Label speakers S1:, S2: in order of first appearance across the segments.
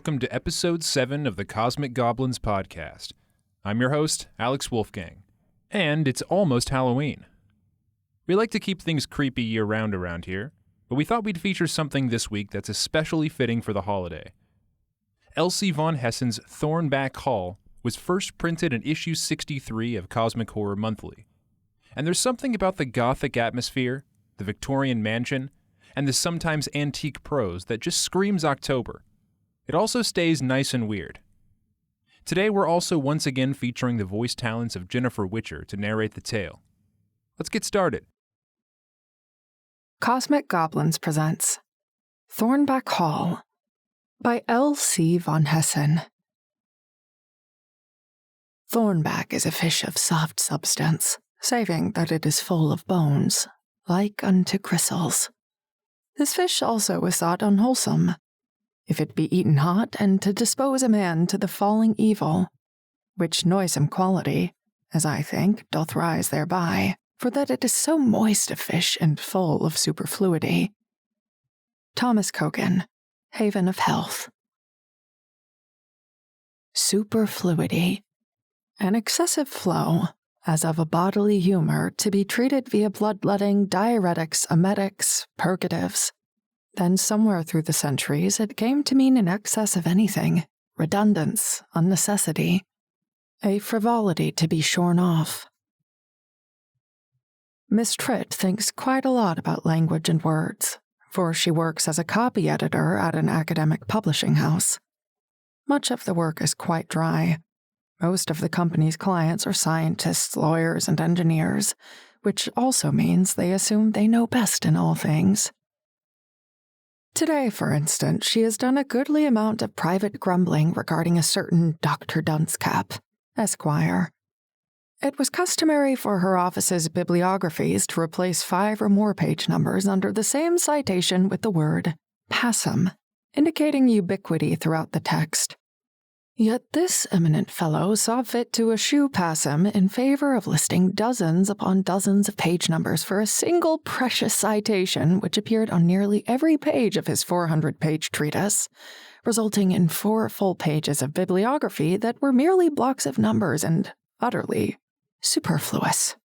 S1: welcome to Episode 7 of the Cosmic Goblins podcast. I'm your host, Alex Wolfgang, and it's almost Halloween. We like to keep things creepy year-round around here, but we thought we'd feature something this week that's especially fitting for the holiday. L.C. von Hessen's Thornback Hall was first printed in issue 63 of Cosmic Horror Monthly, and there's something about the Gothic atmosphere, the Victorian mansion, and the sometimes antique prose that just screams October. It also stays nice and weird. Today we're also once again featuring the voice talents of Jennifer Witcher to narrate the tale. Let's get started.
S2: Cosmic Goblins presents Thornback Hall by L.C. von Hessen. Thornback is a fish of soft substance, saving that it is full of bones, like unto gristles. This fish also is thought unwholesome, if it be eaten hot, and to dispose a man to the falling evil, which noisome quality, as I think, doth rise thereby, for that it is so moist a fish and full of superfluity. Thomas Cogan, Haven of Health. Superfluity. An excessive flow, as of a bodily humor, to be treated via bloodletting, diuretics, emetics, purgatives. Then somewhere through the centuries it came to mean an excess of anything, redundance, unnecessity, a frivolity to be shorn off. Miss Tritt thinks quite a lot about language and words, for she works as a copy editor at an academic publishing house. Much of the work is quite dry. Most of the company's clients are scientists, lawyers, and engineers, which also means they assume they know best in all things. Today, for instance, she has done a goodly amount of private grumbling regarding a certain Dr. Dunscap, Esquire. It was customary for her office's bibliographies to replace 5 or more page numbers under the same citation with the word passum, indicating ubiquity throughout the text. Yet this eminent fellow saw fit to eschew passum in favor of listing dozens upon dozens of page numbers for a single precious citation which appeared on nearly every page of his 400-page treatise, resulting in 4 full pages of bibliography that were merely blocks of numbers and utterly superfluous.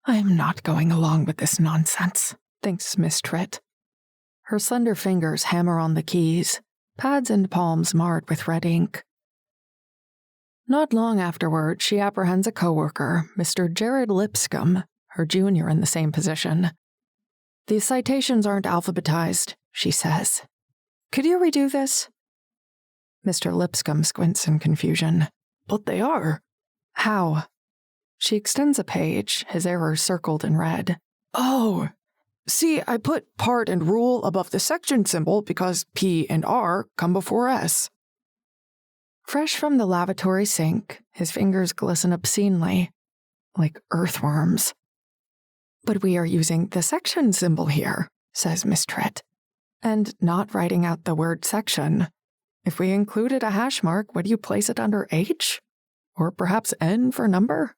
S2: I am not going along with this nonsense, thinks Miss Tritt. Her slender fingers hammer on the keys, pads and palms marred with red ink. Not long afterward, she apprehends a coworker, Mr. Jared Lipscomb, her junior in the same position. "These citations aren't alphabetized," she says. "Could you redo this?" Mr. Lipscomb squints in confusion. "But they are." "How?" She extends a page, his error circled in red. "Oh, see, I put part and rule above the section symbol because P and R come before S." Fresh from the lavatory sink, his fingers glisten obscenely, like earthworms. "But we are using the section symbol here," says Miss Tritt, "and not writing out the word section. If we included a hash mark, would you place it under H? Or perhaps N for number?"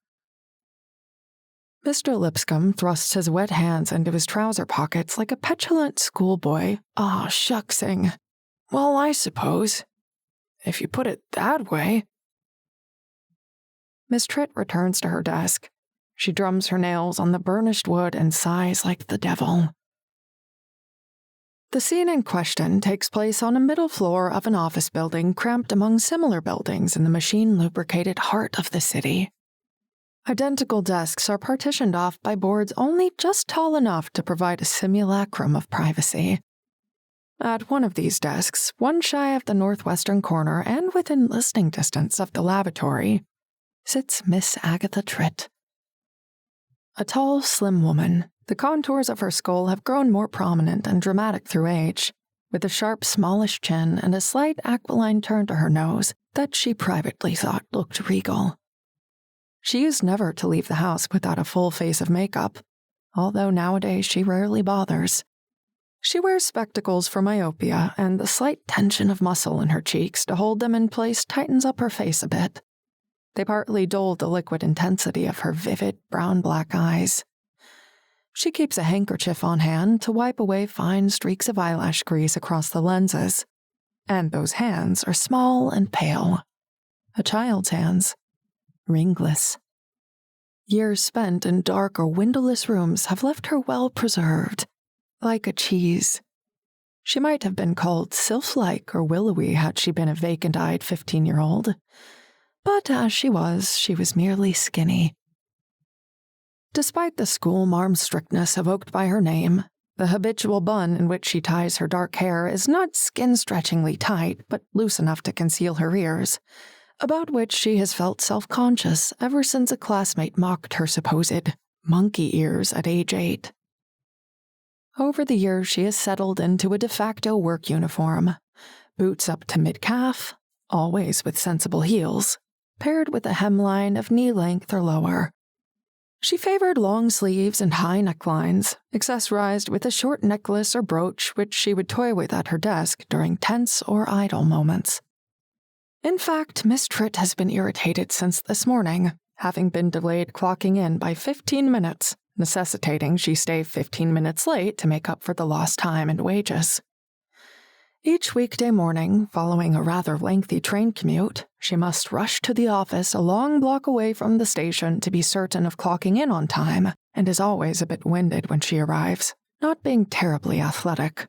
S2: Mr. Lipscomb thrusts his wet hands into his trouser pockets like a petulant schoolboy. "Ah, shucksing. Well, I suppose, if you put it that way." Miss Tritt returns to her desk. She drums her nails on the burnished wood and sighs like the devil. The scene in question takes place on a middle floor of an office building cramped among similar buildings in the machine-lubricated heart of the city. Identical desks are partitioned off by boards only just tall enough to provide a simulacrum of privacy. At one of these desks, one shy of the northwestern corner and within listening distance of the lavatory, sits Miss Agatha Tritt. A tall, slim woman, the contours of her skull have grown more prominent and dramatic through age, with a sharp, smallish chin and a slight aquiline turn to her nose that she privately thought looked regal. She used never to leave the house without a full face of makeup, although nowadays she rarely bothers. She wears spectacles for myopia, and the slight tension of muscle in her cheeks to hold them in place tightens up her face a bit. They partly dull the liquid intensity of her vivid brown-black eyes. She keeps a handkerchief on hand to wipe away fine streaks of eyelash grease across the lenses. And those hands are small and pale. A child's hands, ringless. Years spent in dark or windowless rooms have left her well preserved, like a cheese. She might have been called sylph-like or willowy had she been a vacant-eyed 15-year-old. But as she was merely skinny. Despite the schoolmarm strictness evoked by her name, the habitual bun in which she ties her dark hair is not skin-stretchingly tight, but loose enough to conceal her ears, about which she has felt self-conscious ever since a classmate mocked her supposed monkey ears at age 8. Over the years, she has settled into a de facto work uniform, boots up to mid-calf, always with sensible heels, paired with a hemline of knee-length or lower. She favored long sleeves and high necklines, accessorized with a short necklace or brooch which she would toy with at her desk during tense or idle moments. In fact, Miss Tritt has been irritated since this morning, having been delayed clocking in by 15 minutes, necessitating she stay 15 minutes late to make up for the lost time and wages. Each weekday morning, following a rather lengthy train commute, she must rush to the office a long block away from the station to be certain of clocking in on time, and is always a bit winded when she arrives, not being terribly athletic.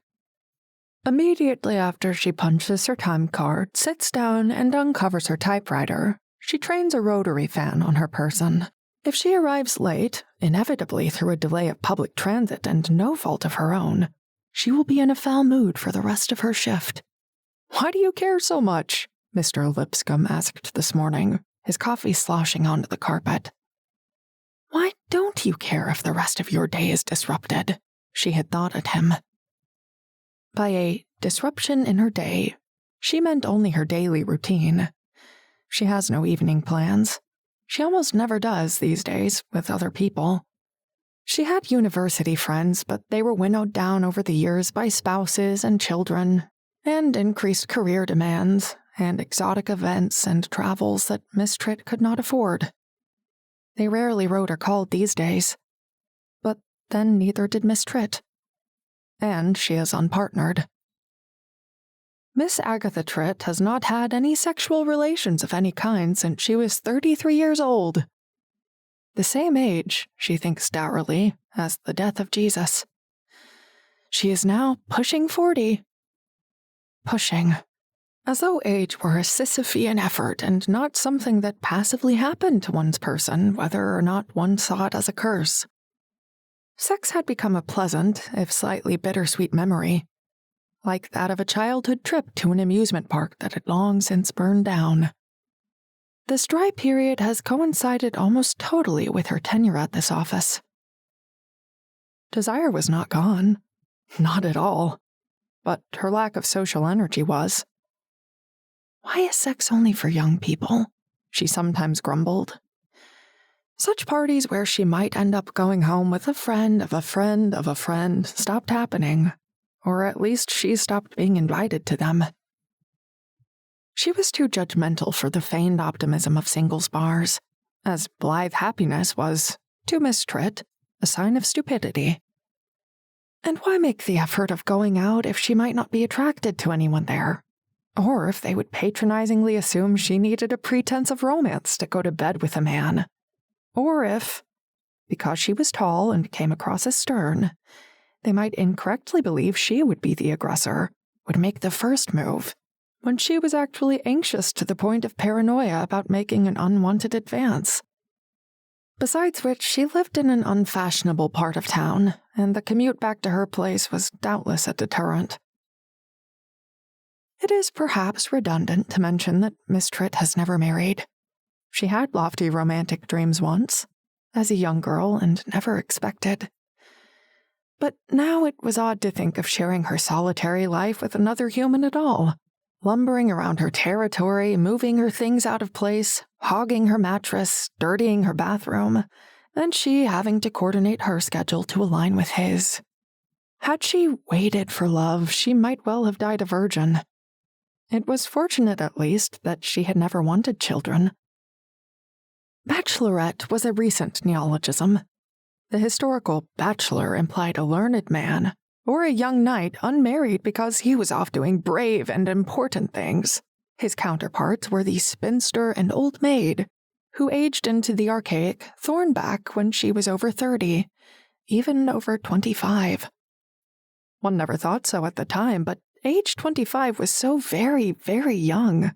S2: Immediately after she punches her time card, sits down, and uncovers her typewriter, she trains a rotary fan on her person. If she arrives late, inevitably through a delay of public transit and no fault of her own, she will be in a foul mood for the rest of her shift. "Why do you care so much?" Mr. Lipscomb asked this morning, his coffee sloshing onto the carpet. "Why don't you care if the rest of your day is disrupted?" she had thought at him. By a disruption in her day, she meant only her daily routine. She has no evening plans. She almost never does these days with other people. She had university friends, but they were winnowed down over the years by spouses and children, and increased career demands, and exotic events and travels that Miss Tritt could not afford. They rarely wrote or called these days. But then neither did Miss Tritt. And she is unpartnered. Miss Agatha Tritt has not had any sexual relations of any kind since she was 33 years old. The same age, she thinks dourly, as the death of Jesus. She is now pushing 40. Pushing. As though age were a Sisyphean effort and not something that passively happened to one's person, whether or not one saw it as a curse. Sex had become a pleasant, if slightly bittersweet memory, like that of a childhood trip to an amusement park that had long since burned down. This dry period has coincided almost totally with her tenure at this office. Desire was not gone. Not at all. But her lack of social energy was. "Why is sex only for young people?" she sometimes grumbled. Such parties where she might end up going home with a friend of a friend of a friend stopped happening, or at least she stopped being invited to them. She was too judgmental for the feigned optimism of singles bars, as blithe happiness was, to Miss Tritt, a sign of stupidity. And why make the effort of going out if she might not be attracted to anyone there? Or if they would patronizingly assume she needed a pretense of romance to go to bed with a man? Or if, because she was tall and came across as stern, they might incorrectly believe she would be the aggressor, would make the first move, when she was actually anxious to the point of paranoia about making an unwanted advance. Besides which, she lived in an unfashionable part of town, and the commute back to her place was doubtless a deterrent. It is perhaps redundant to mention that Miss Tritt has never married. She had lofty romantic dreams once, as a young girl, and never expected. But now it was odd to think of sharing her solitary life with another human at all, lumbering around her territory, moving her things out of place, hogging her mattress, dirtying her bathroom, and she having to coordinate her schedule to align with his. Had she waited for love, she might well have died a virgin. It was fortunate, at least, that she had never wanted children. Bachelorette was a recent neologism. The historical bachelor implied a learned man, or a young knight unmarried because he was off doing brave and important things. His counterparts were the spinster and old maid, who aged into the archaic Thornback when she was over 30, even over 25. One never thought so at the time, but age 25 was so very, very young.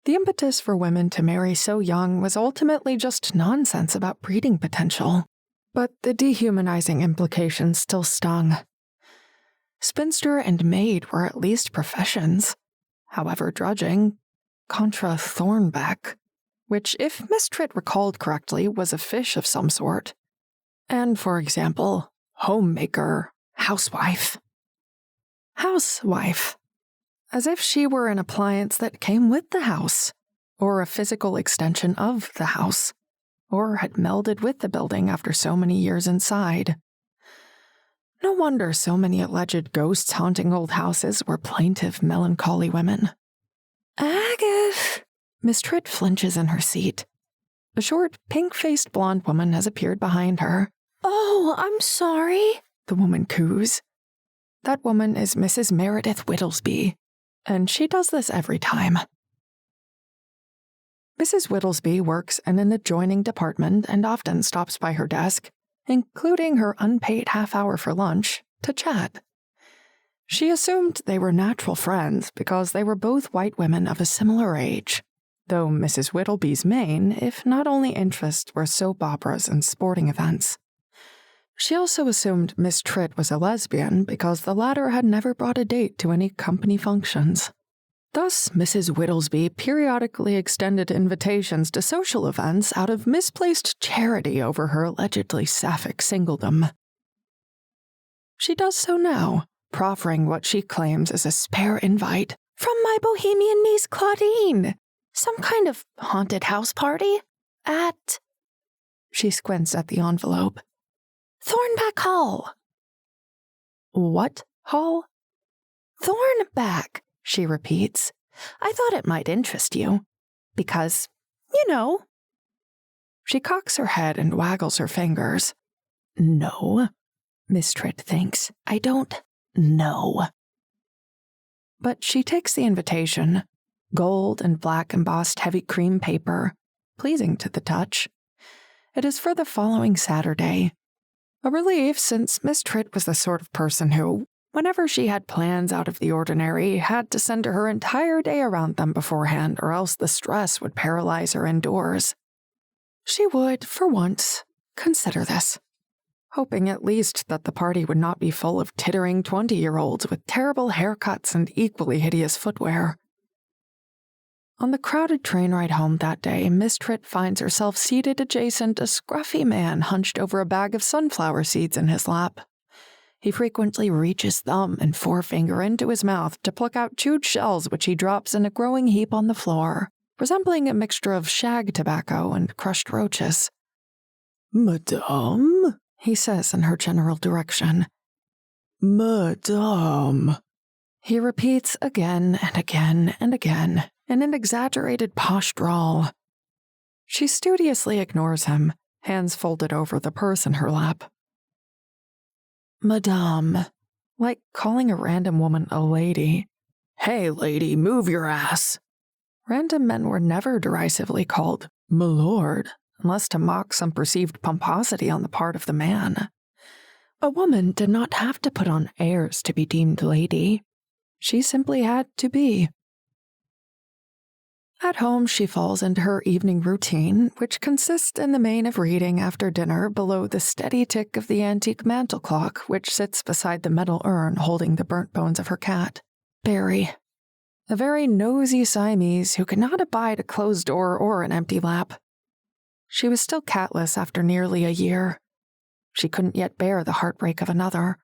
S2: The impetus for women to marry so young was ultimately just nonsense about breeding potential, but the dehumanizing implications still stung. Spinster and maid were at least professions, however drudging, contra Thornback, which, if Miss Tritt recalled correctly, was a fish of some sort. And, for example, homemaker, housewife. Housewife. As if she were an appliance that came with the house, or a physical extension of the house, or had melded with the building after so many years inside. No wonder so many alleged ghosts haunting old houses were plaintive, melancholy women. Agatha! Miss Tritt flinches in her seat. A short, pink-faced blonde woman has appeared behind her. Oh, I'm sorry, the woman coos. That woman is Mrs. Meredith Whittlesby, and she does this every time. Mrs. Whittlesby works in an adjoining department and often stops by her desk, including her unpaid half-hour for lunch, to chat. She assumed they were natural friends because they were both white women of a similar age, though Mrs. Whittleby's main, if not only interest, were soap operas and sporting events. She also assumed Miss Tritt was a lesbian because the latter had never brought a date to any company functions. Thus, Mrs. Whittlesby periodically extended invitations to social events out of misplaced charity over her allegedly sapphic singledom. She does so now, proffering what she claims is a spare invite from my bohemian niece Claudine. Some kind of haunted house party at... She squints at the envelope. Thornback Hall. What hall? Thornback, she repeats. I thought it might interest you. Because, you know. She cocks her head and waggles her fingers. No, Miss Tritt thinks. I don't know. But she takes the invitation, gold and black embossed heavy cream paper, pleasing to the touch. It is for the following Saturday. A relief, since Miss Tritt was the sort of person who, whenever she had plans out of the ordinary, had to center her entire day around them beforehand, or else the stress would paralyze her indoors. She would, for once, consider this, hoping at least that the party would not be full of tittering 20-year-olds with terrible haircuts and equally hideous footwear. On the crowded train ride home that day, Miss Tritt finds herself seated adjacent a scruffy man hunched over a bag of sunflower seeds in his lap. He frequently reaches thumb and forefinger into his mouth to pluck out chewed shells which he drops in a growing heap on the floor, resembling a mixture of shag tobacco and crushed roaches. Madame, he says in her general direction. Madame, he repeats again and again and again, in an exaggerated posh drawl. She studiously ignores him, hands folded over the purse in her lap. Madame, like calling a random woman a lady. Hey, lady, move your ass. Random men were never derisively called milord, unless to mock some perceived pomposity on the part of the man. A woman did not have to put on airs to be deemed lady. She simply had to be. At home, she falls into her evening routine, which consists in the main of reading after dinner below the steady tick of the antique mantel clock which sits beside the metal urn holding the burnt bones of her cat, Barry, a very nosy Siamese who could not abide a closed door or an empty lap. She was still catless after nearly a year. She couldn't yet bear the heartbreak of another.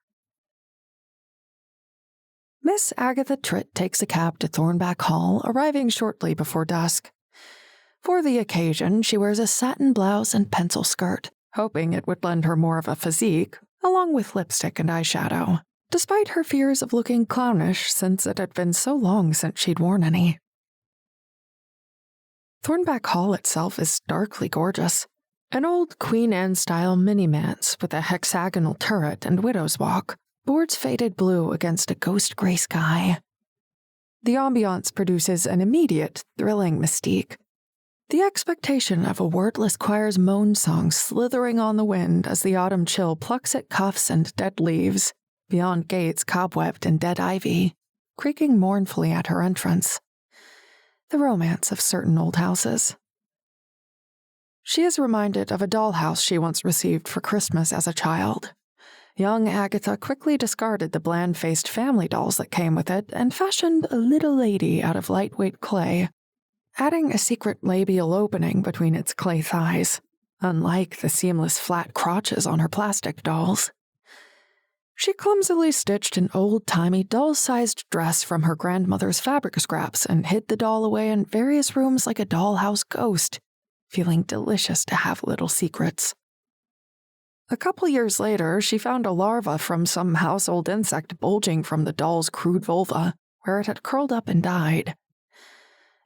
S2: Miss Agatha Tritt takes a cab to Thornback Hall, arriving shortly before dusk. For the occasion, she wears a satin blouse and pencil skirt, hoping it would lend her more of a physique, along with lipstick and eyeshadow, despite her fears of looking clownish since it had been so long since she'd worn any. Thornback Hall itself is darkly gorgeous, an old Queen Anne-style mini-manse with a hexagonal turret and widow's walk, boards faded blue against a ghost gray sky. The ambiance produces an immediate, thrilling mystique. The expectation of a wordless choir's moan song slithering on the wind as the autumn chill plucks at cuffs and dead leaves, beyond gates cobwebbed in dead ivy, creaking mournfully at her entrance. The romance of certain old houses. She is reminded of a dollhouse she once received for Christmas as a child. Young Agatha quickly discarded the bland-faced family dolls that came with it and fashioned a little lady out of lightweight clay, adding a secret labial opening between its clay thighs, unlike the seamless flat crotches on her plastic dolls. She clumsily stitched an old-timey doll-sized dress from her grandmother's fabric scraps and hid the doll away in various rooms like a dollhouse ghost, feeling delicious to have little secrets. A couple years later, she found a larva from some household insect bulging from the doll's crude vulva, where it had curled up and died.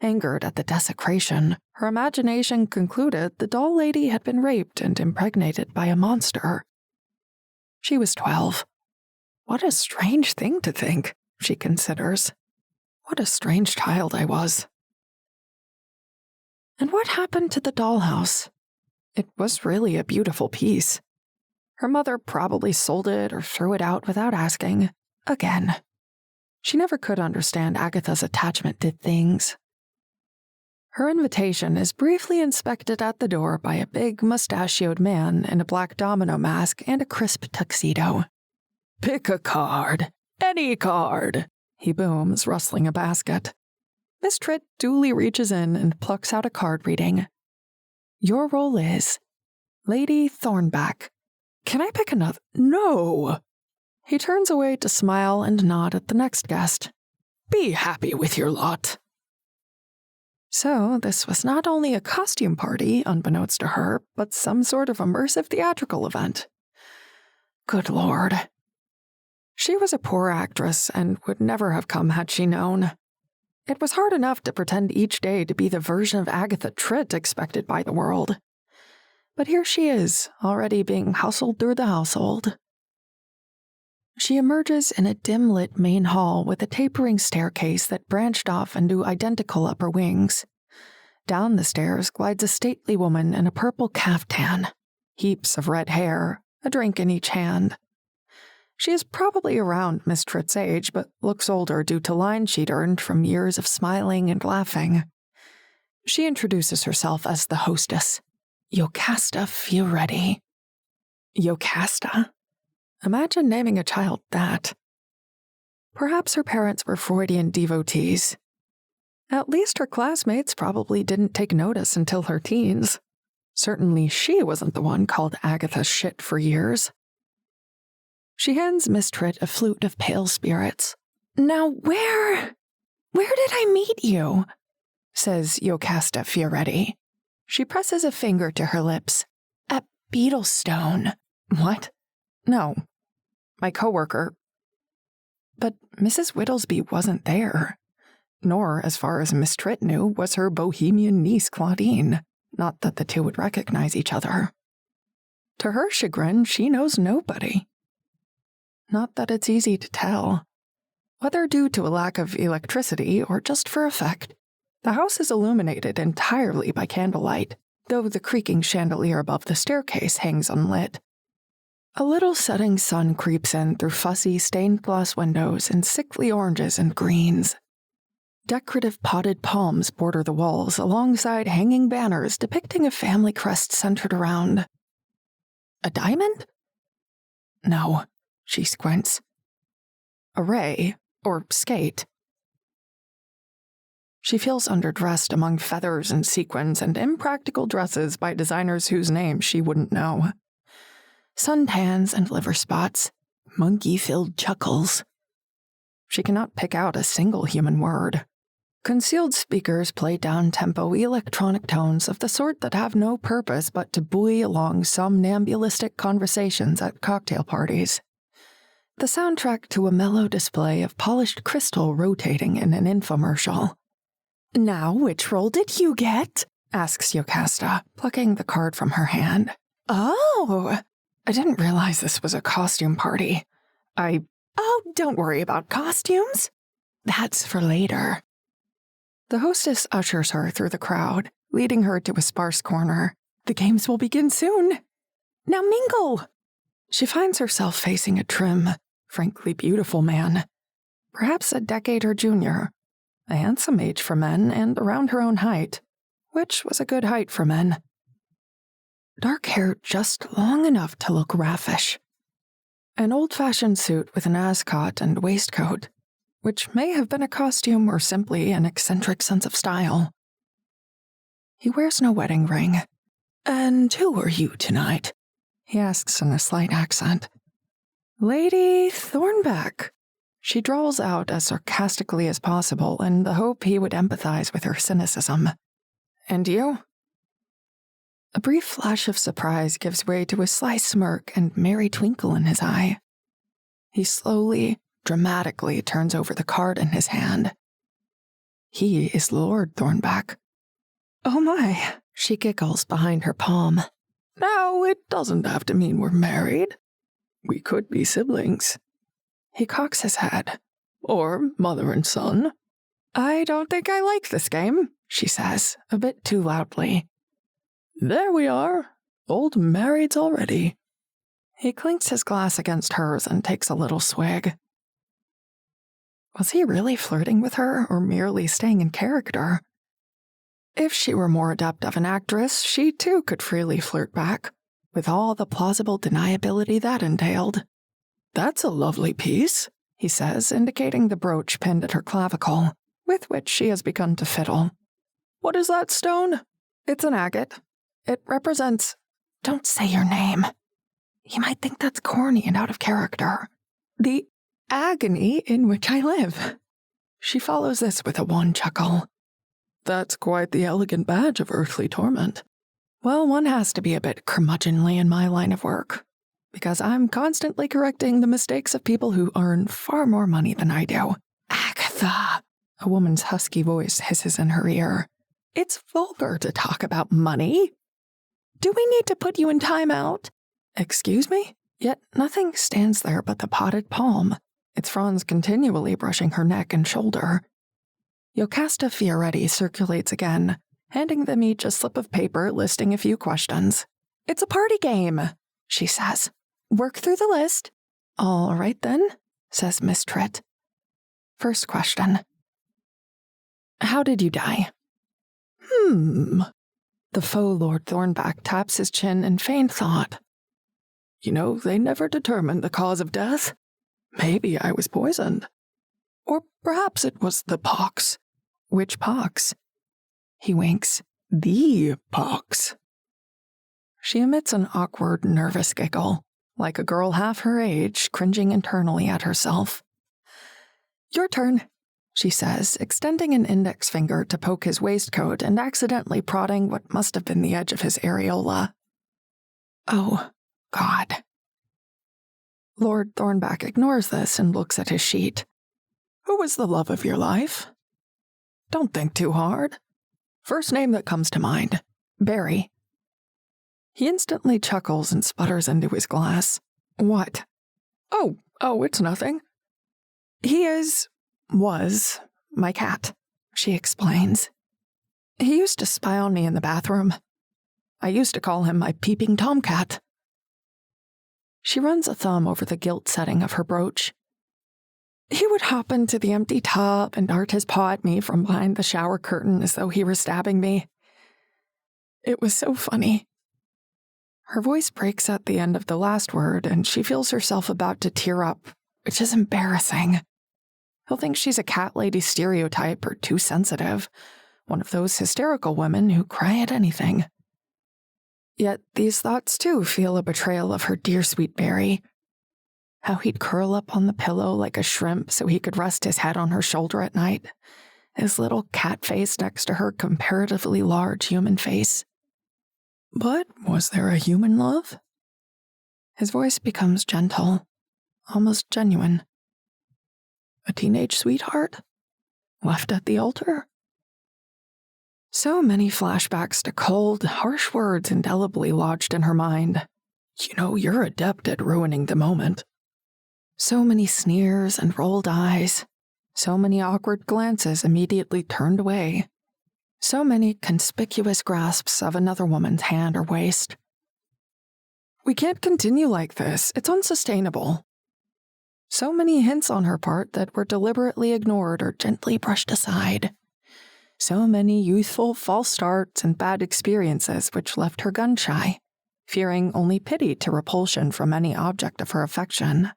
S2: Angered at the desecration, her imagination concluded the doll lady had been raped and impregnated by a monster. She was 12. What a strange thing to think, she considers. What a strange child I was. And what happened to the dollhouse? It was really a beautiful piece. Her mother probably sold it or threw it out without asking. Again. She never could understand Agatha's attachment to things. Her invitation is briefly inspected at the door by a big, mustachioed man in a black domino mask and a crisp tuxedo. "Pick a card. Any card," he booms, rustling a basket. Miss Tritt duly reaches in and plucks out a card reading. "Your role is Lady Thornback. Can I pick another?" "No!" He turns away to smile and nod at the next guest. "Be happy with your lot." So this was not only a costume party, unbeknownst to her, but some sort of immersive theatrical event. Good Lord. She was a poor actress and would never have come had she known. It was hard enough to pretend each day to be the version of Agatha Tritt expected by the world. But here she is, already being hustled through the household. She emerges in a dim-lit main hall with a tapering staircase that branched off into identical upper wings. Down the stairs glides a stately woman in a purple caftan, heaps of red hair, a drink in each hand. She is probably around Miss Tritt's age, but looks older due to lines she'd earned from years of smiling and laughing. She introduces herself as the hostess, Yocasta Fioretti. Yocasta? Imagine naming a child that. Perhaps her parents were Freudian devotees. At least her classmates probably didn't take notice until her teens. Certainly she wasn't the one called Agatha shit for years. She hands Miss Tritt a flute of pale spirits. "Now where did I meet you?" says Yocasta Fioretti. She presses a finger to her lips. "At Beetlestone." "What? No. My coworker." But Mrs. Whittlesby wasn't there. Nor, as far as Miss Tritt knew, was her bohemian niece Claudine. Not that the two would recognize each other. To her chagrin, she knows nobody. Not that it's easy to tell. Whether due to a lack of electricity or just for effect, the house is illuminated entirely by candlelight, though the creaking chandelier above the staircase hangs unlit. A little setting sun creeps in through fussy stained glass windows in sickly oranges and greens. Decorative potted palms border the walls alongside hanging banners depicting a family crest centered around a diamond? No, she squints. A ray, or skate. She feels underdressed among feathers and sequins and impractical dresses by designers whose names she wouldn't know. Suntans and liver spots, monkey-filled chuckles. She cannot pick out a single human word. Concealed speakers play down-tempo electronic tones of the sort that have no purpose but to buoy along somnambulistic conversations at cocktail parties. The soundtrack to a mellow display of polished crystal rotating in an infomercial. "Now, which role did you get?" asks Yocasta, plucking the card from her hand. "Oh! I didn't realize this was a costume party. Oh, don't worry about costumes. That's for later. The hostess ushers her through the crowd, leading her to a sparse corner. The games will begin soon. Now mingle! She finds herself facing a trim, frankly beautiful man, perhaps a decade her junior, a handsome age for men and around her own height, which was a good height for men. Dark hair just long enough to look raffish. An old-fashioned suit with an ascot and waistcoat, which may have been a costume or simply an eccentric sense of style. He wears no wedding ring. And who are you tonight? He asks in a slight accent. Lady Thornback. She drawls out as sarcastically as possible in the hope he would empathize with her cynicism. And you? A brief flash of surprise gives way to a sly smirk and merry twinkle in his eye. He slowly, dramatically turns over the card in his hand. He is Lord Thornback. Oh my, she giggles behind her palm. Now, it doesn't have to mean we're married. We could be siblings. He cocks his head. Or mother and son. I don't think I like this game, she says, a bit too loudly. There we are, old marrieds already. He clinks his glass against hers and takes a little swig. Was he really flirting with her or merely staying in character? If she were more adept of an actress, she too could freely flirt back, with all the plausible deniability that entailed. That's a lovely piece, he says, indicating the brooch pinned at her clavicle, with which she has begun to fiddle. What is that stone? It's an agate. It represents... Don't say your name. He might think that's corny and out of character. The agony in which I live. She follows this with a wan chuckle. That's quite the elegant badge of earthly torment. Well, one has to be a bit curmudgeonly in my line of work, because I'm constantly correcting the mistakes of people who earn far more money than I do. Agatha, a woman's husky voice hisses in her ear. It's vulgar to talk about money. Do we need to put you in timeout? Excuse me? Yet nothing stands there but the potted palm, its fronds continually brushing her neck and shoulder. Yocasta Fioretti circulates again, handing them each a slip of paper listing a few questions. It's a party game, she says. Work through the list. All right then, says Miss Tritt. First question. How did you die? The faux Lord Thornback taps his chin in feigned thought. You know, they never determined the cause of death. Maybe I was poisoned. Or perhaps it was the pox. Which pox? He winks. The pox. She emits an awkward, nervous giggle, like a girl half her age, cringing internally at herself. Your turn, she says, extending an index finger to poke his waistcoat and accidentally prodding what must have been the edge of his areola. Oh, God. Lord Thornback ignores this and looks at his sheet. Who was the love of your life? Don't think too hard. First name that comes to mind. Barry. He instantly chuckles and sputters into his glass. What? Oh, it's nothing. He was my cat, she explains. He used to spy on me in the bathroom. I used to call him my peeping tomcat. She runs a thumb over the gilt setting of her brooch. He would hop into the empty tub and dart his paw at me from behind the shower curtain as though he were stabbing me. It was so funny. Her voice breaks at the end of the last word, and she feels herself about to tear up, which is embarrassing. He'll think she's a cat lady stereotype or too sensitive, one of those hysterical women who cry at anything. Yet these thoughts, too, feel a betrayal of her dear sweet Barry. How he'd curl up on the pillow like a shrimp so he could rest his head on her shoulder at night, his little cat face next to her comparatively large human face. But was there a human love? His voice becomes gentle, almost genuine. A teenage sweetheart? Left at the altar? So many flashbacks to cold, harsh words indelibly lodged in her mind. You know, you're adept at ruining the moment. So many sneers and rolled eyes. So many awkward glances immediately turned away. So many conspicuous grasps of another woman's hand or waist. We can't continue like this. It's unsustainable. So many hints on her part that were deliberately ignored or gently brushed aside. So many youthful false starts and bad experiences which left her gun-shy, fearing only pity to repulsion from any object of her affection.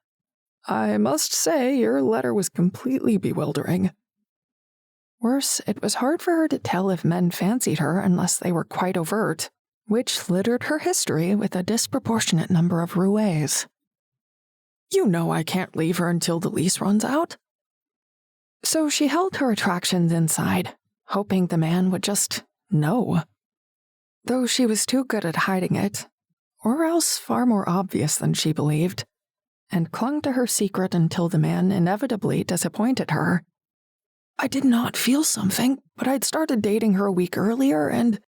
S2: I must say, your letter was completely bewildering. Worse, it was hard for her to tell if men fancied her unless they were quite overt, which littered her history with a disproportionate number of roués. You know I can't leave her until the lease runs out. So she held her attractions inside, hoping the man would just know. Though she was too good at hiding it, or else far more obvious than she believed, and clung to her secret until the man inevitably disappointed her. I did not feel something, but I'd started dating her a week earlier, and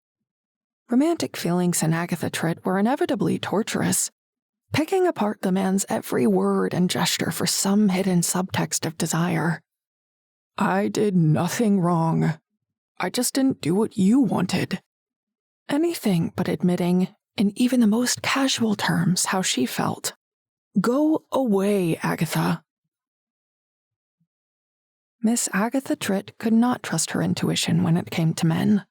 S2: romantic feelings in Agatha Tritt were inevitably torturous, picking apart the man's every word and gesture for some hidden subtext of desire. I did nothing wrong. I just didn't do what you wanted. Anything but admitting, in even the most casual terms, how she felt. Go away, Agatha. Miss Agatha Tritt could not trust her intuition when it came to men.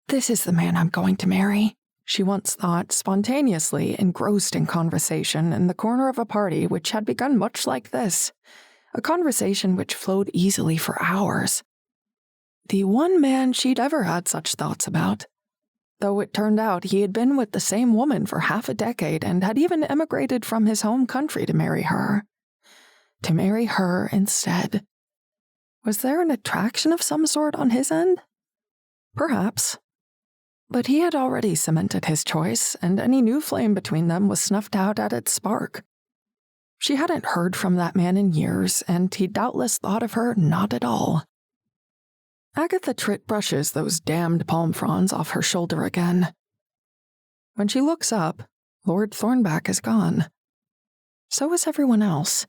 S2: This is the man I'm going to marry, she once thought, spontaneously engrossed in conversation in the corner of a party which had begun much like this, a conversation which flowed easily for hours. The one man she'd ever had such thoughts about, though it turned out he had been with the same woman for half a decade and had even emigrated from his home country to marry her. To marry her instead. Was there an attraction of some sort on his end? Perhaps. But he had already cemented his choice, and any new flame between them was snuffed out at its spark. She hadn't heard from that man in years, and he doubtless thought of her not at all. Agatha Tritt brushes those damned palm fronds off her shoulder again. When she looks up, Lord Thornback is gone. So is everyone else.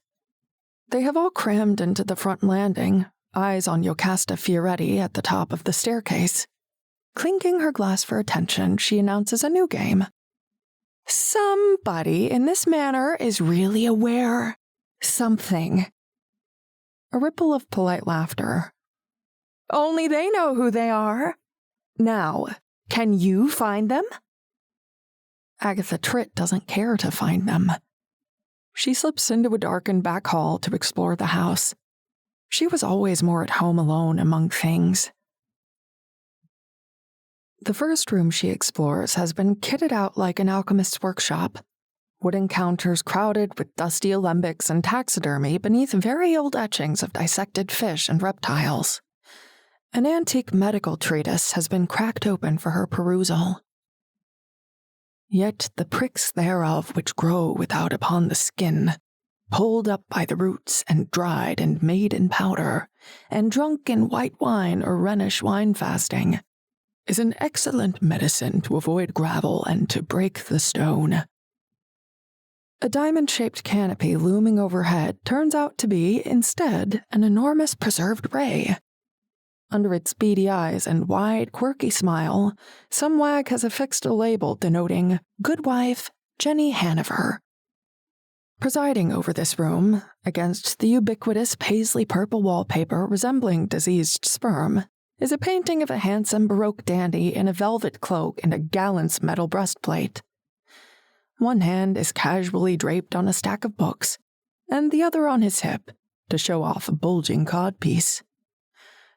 S2: They have all crammed into the front landing, eyes on Jocasta Fioretti at the top of the staircase. Clinking her glass for attention, she announces a new game. Somebody in this manor is really aware. Something. A ripple of polite laughter. Only they know who they are. Now, can you find them? Agatha Tritt doesn't care to find them. She slips into a darkened back hall to explore the house. She was always more at home alone among things. The first room she explores has been kitted out like an alchemist's workshop. Wooden counters crowded with dusty alembics and taxidermy beneath very old etchings of dissected fish and reptiles. An antique medical treatise has been cracked open for her perusal. Yet the pricks thereof which grow without upon the skin, pulled up by the roots and dried and made in powder, and drunk in white wine or Rhenish wine fasting, is an excellent medicine to avoid gravel and to break the stone. A diamond-shaped canopy looming overhead turns out to be, instead, an enormous preserved ray. Under its beady eyes and wide, quirky smile, some wag has affixed a label denoting Good Wife, Jenny Hanover. Presiding over this room, against the ubiquitous paisley-purple wallpaper resembling diseased sperm, is a painting of a handsome Baroque dandy in a velvet cloak and a gallant's metal breastplate. One hand is casually draped on a stack of books, and the other on his hip, to show off a bulging codpiece.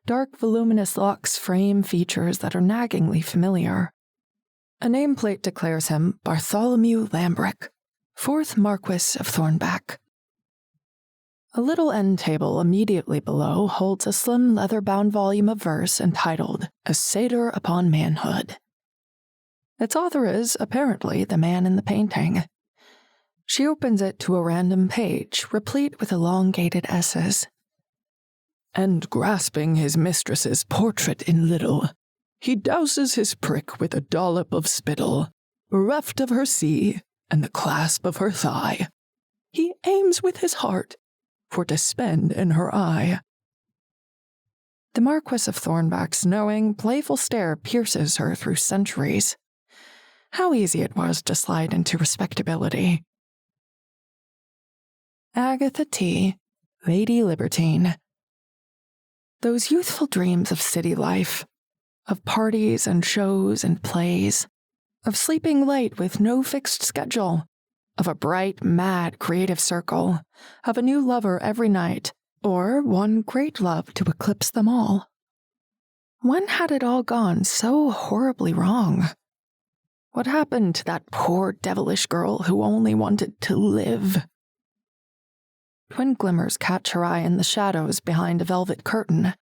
S2: Dark, voluminous locks frame features that are naggingly familiar. A nameplate declares him Bartholomew Lambrick, 4th Marquis of Thornback. A little end table immediately below holds a slim leather-bound volume of verse entitled A Satyr Upon Manhood. Its author is, apparently, the man in the painting. She opens it to a random page, replete with elongated S's. And grasping his mistress's portrait in little, he douses his prick with a dollop of spittle, bereft of her sea and the clasp of her thigh. He aims with his heart, for to spend in her eye. The Marquis of Thornback's knowing, playful stare pierces her through centuries. How easy it was to slide into respectability. Agatha T., Lady Libertine. Those youthful dreams of city life, of parties and shows and plays, of sleeping late with no fixed schedule, of a bright, mad, creative circle, of a new lover every night, or one great love to eclipse them all. When had it all gone so horribly wrong? What happened to that poor devilish girl who only wanted to live? Twin glimmers catch her eye in the shadows behind a velvet curtain.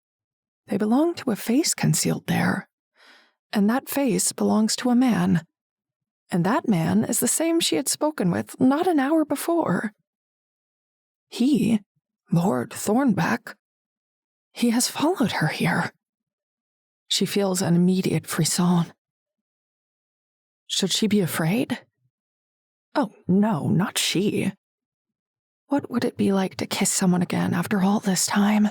S2: They belong to a face concealed there. And that face belongs to a man. And that man is the same she had spoken with not an hour before. He, Lord Thornback, he has followed her here. She feels an immediate frisson. Should she be afraid? Oh, no, not she. What would it be like to kiss someone again after all this time,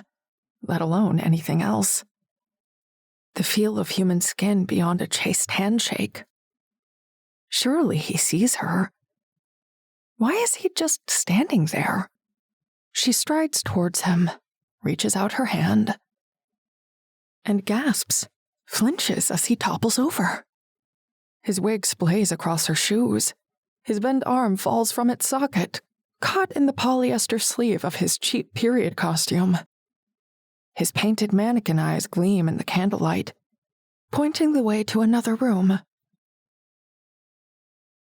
S2: let alone anything else? The feel of human skin beyond a chaste handshake. Surely he sees her. Why is he just standing there? She strides towards him, reaches out her hand, and gasps, flinches as he topples over. His wig splays across her shoes. His bent arm falls from its socket, caught in the polyester sleeve of his cheap period costume. His painted mannequin eyes gleam in the candlelight, pointing the way to another room.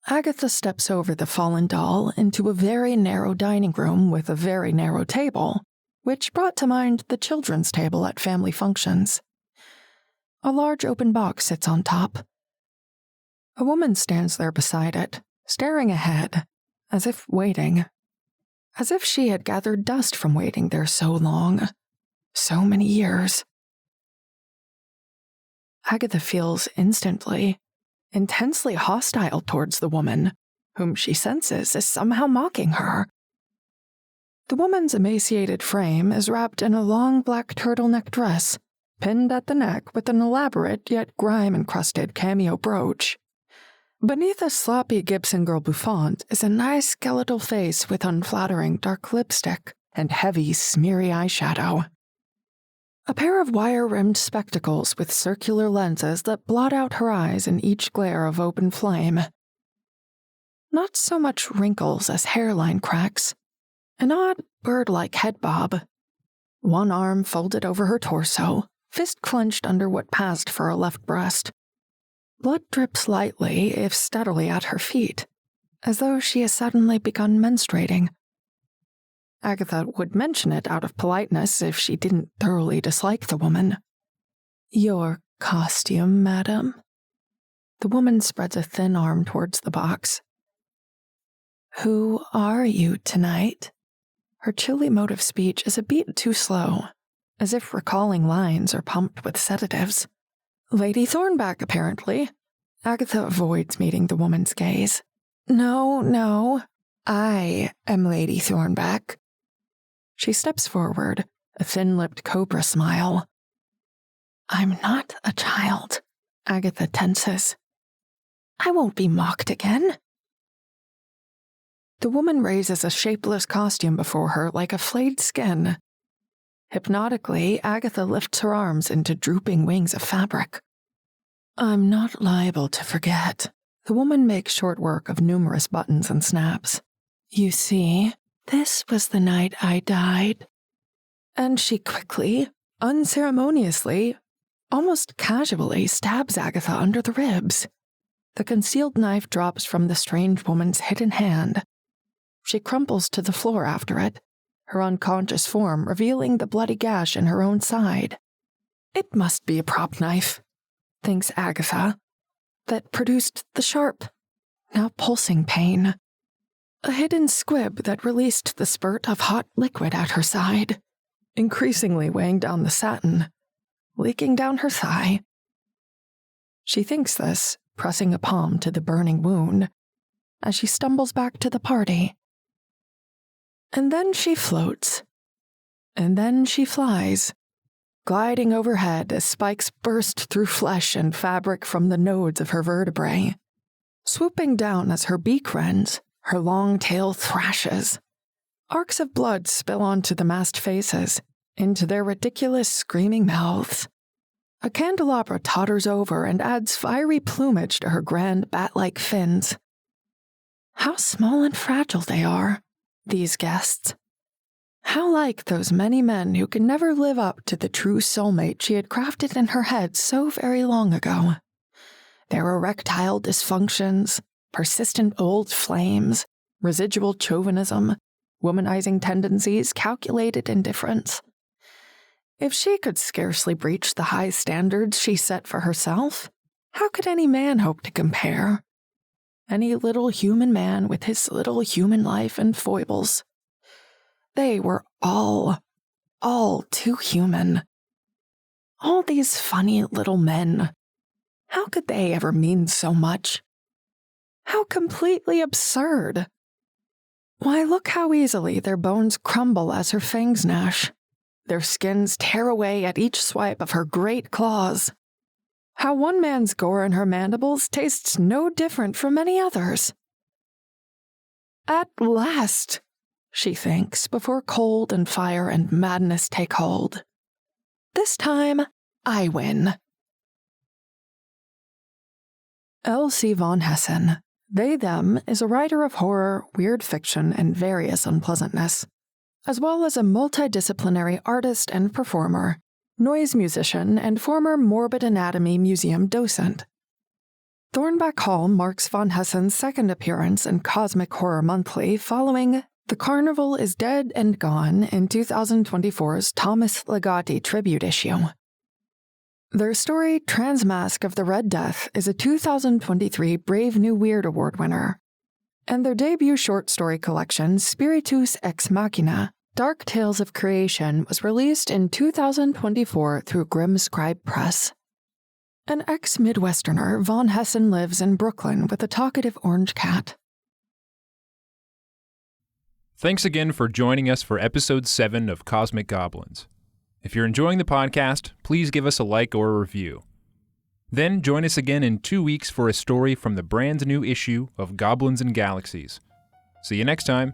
S2: Agatha steps over the fallen doll into a very narrow dining room with a very narrow table, which brought to mind the children's table at family functions. A large open box sits on top. A woman stands there beside it, staring ahead, as if waiting. As if she had gathered dust from waiting there so long, so many years. Agatha feels instantly, intensely hostile towards the woman, whom she senses is somehow mocking her. The woman's emaciated frame is wrapped in a long black turtleneck dress, pinned at the neck with an elaborate yet grime-encrusted cameo brooch. Beneath a sloppy Gibson girl bouffant is a nice skeletal face with unflattering dark lipstick and heavy, smeary eyeshadow. A pair of wire-rimmed spectacles with circular lenses that blot out her eyes in each glare of open flame. Not so much wrinkles as hairline cracks. An odd, bird-like head bob. One arm folded over her torso, fist clenched under what passed for her left breast. Blood drips lightly, if steadily, at her feet, as though she has suddenly begun menstruating. Agatha would mention it out of politeness if she didn't thoroughly dislike the woman. "Your costume, madam?" The woman spreads a thin arm towards the box. "Who are you tonight?" Her chilly mode of speech is a beat too slow, as if recalling lines are pumped with sedatives. "Lady Thornback, apparently." Agatha avoids meeting the woman's gaze. No, I am Lady Thornback." She steps forward, a thin-lipped cobra smile. "I'm not a child," Agatha tenses. "I won't be mocked again." The woman raises a shapeless costume before her like a flayed skin. Hypnotically, Agatha lifts her arms into drooping wings of fabric. "I'm not liable to forget." The woman makes short work of numerous buttons and snaps. "You see, this was the night I died." And she quickly, unceremoniously, almost casually stabs Agatha under the ribs. The concealed knife drops from the strange woman's hidden hand. She crumples to the floor after it, her unconscious form revealing the bloody gash in her own side. It must be a prop knife, thinks Agatha, that produced the sharp, now pulsing pain. A hidden squib that released the spurt of hot liquid at her side, increasingly weighing down the satin, leaking down her thigh. She thinks this, pressing a palm to the burning wound, as she stumbles back to the party. And then she floats. And then she flies, gliding overhead as spikes burst through flesh and fabric from the nodes of her vertebrae, swooping down as her beak rends, her long tail thrashes. Arcs of blood spill onto the masked faces, into their ridiculous screaming mouths. A candelabra totters over and adds fiery plumage to her grand bat-like fins. How small and fragile they are, these guests. How like those many men who can never live up to the true soulmate she had crafted in her head so very long ago. Their erectile dysfunctions, persistent old flames, residual chauvinism, womanizing tendencies, calculated indifference. If she could scarcely breach the high standards she set for herself, how could any man hope to compare? Any little human man with his little human life and foibles. They were all too human. All these funny little men. How could they ever mean so much? How completely absurd. Why, look how easily their bones crumble as her fangs gnash. Their skins tear away at each swipe of her great claws. How one man's gore in her mandibles tastes no different from any others. At last, she thinks, before cold and fire and madness take hold. This time, I win. L.C. von Hessen, They Them, is a writer of horror, weird fiction, and various unpleasantness, as well as a multidisciplinary artist and performer, noise musician, and former Morbid Anatomy Museum docent. Thornback Hall marks von Hessen's second appearance in Cosmic Horror Monthly following The Carnival is Dead and Gone in 2024's Thomas Ligotti tribute issue. Their story, Transmask of the Red Death, is a 2023 Brave New Weird Award winner, and their debut short story collection, Spiritus Ex Machina, Dark Tales of Creation, was released in 2024 through Grimm Scribe Press. An ex-Midwesterner, von Hessen lives in Brooklyn with a talkative orange cat.
S1: Thanks again for joining us for Episode 7 of Cosmic Goblins. If you're enjoying the podcast, please give us a like or a review. Then join us again in 2 weeks for a story from the brand new issue of Goblins and Galaxies. See you next time.